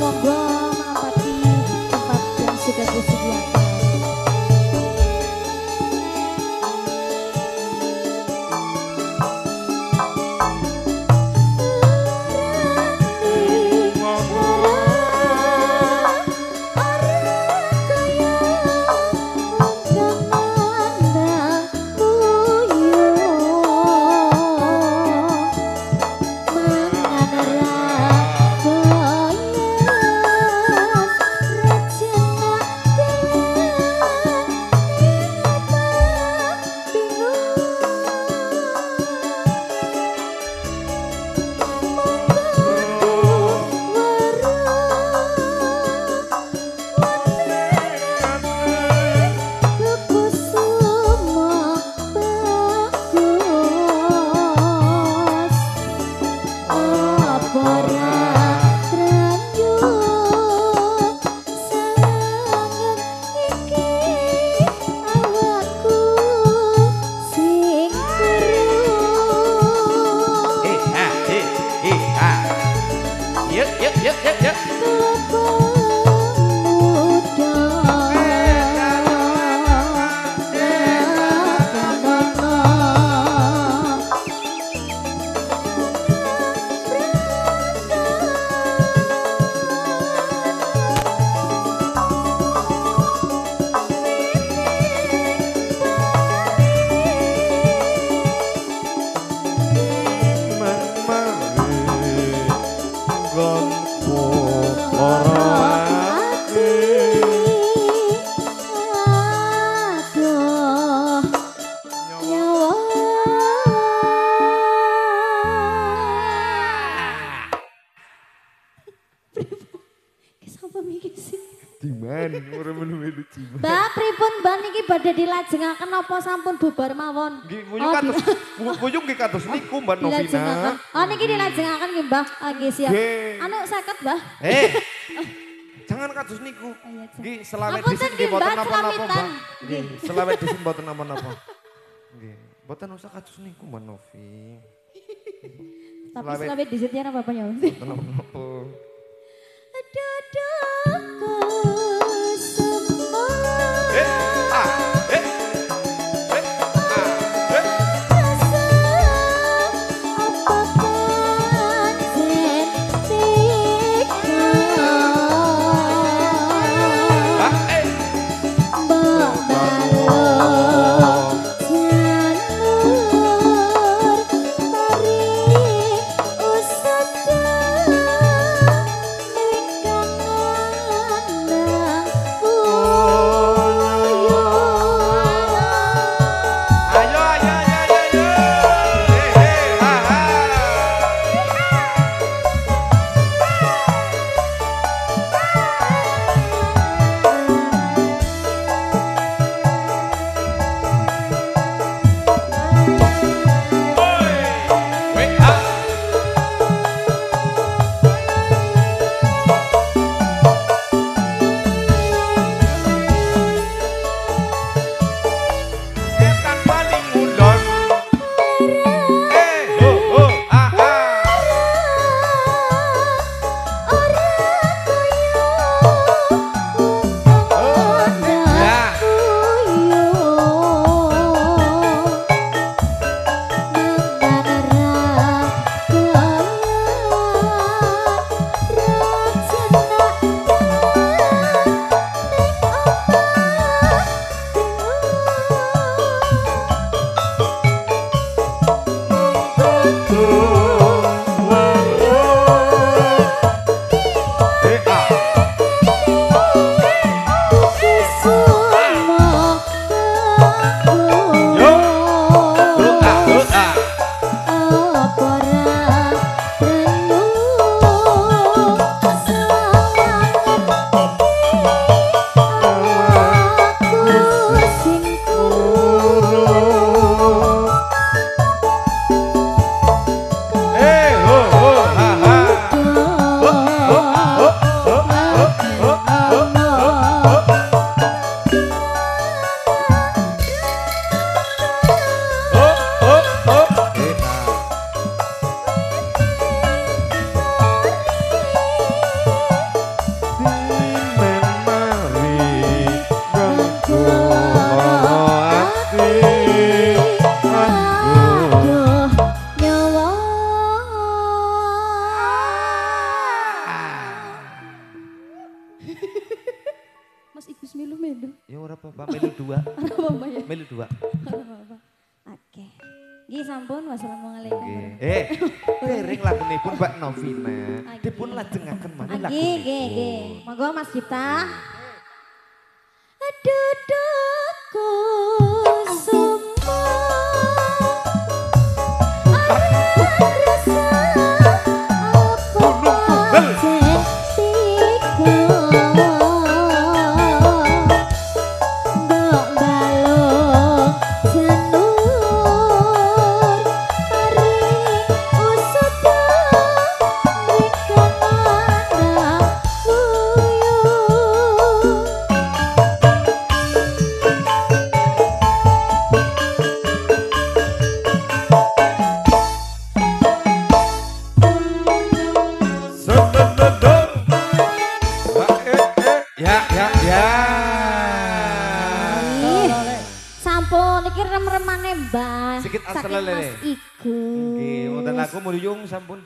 monggo menempati tempat yang sudah disediakan. Mbak, pripun Mbak niki badhe dilajengaken napa sampun bubar mawon? Nggih, kuyung nggih kados niku Mbak Novina. Oh niki dilajengaken nggih Mbah. Nggih siap. Anu 50 Mbah. Jangan kados niku. Nggih, selawet Ampun, disin nggih mboten napa-napa, Mbak. selamitan. Nggih, selawet disin mboten napa-napa. Nggih, mboten usah kados niku Mbak Novi. Tapi selawet disitnya napa Bapak ya? Mboten napa-napa. Mas Igus melu-melu. Ya ora apa-apa, melu 2. Ora apa ya. Melu 2. Ora apa-apa. Oke. Nggih sampun wassalamualaikum. Nggih. Dereng lagunipun Mbak Novina. Oke. Dipun lajengaken maneh Nggih, lagunipun. nggih, nggih. Monggo Mas Dipta. Dudukku semua rasa apa jentiku mbok balung janur ari usuda mriko ana uyuh. Ya. Sampun iki rem-remane Mbah. Sikit Saking asalele. Mas Igus. Nggih, wonten lagu Mulyung sampun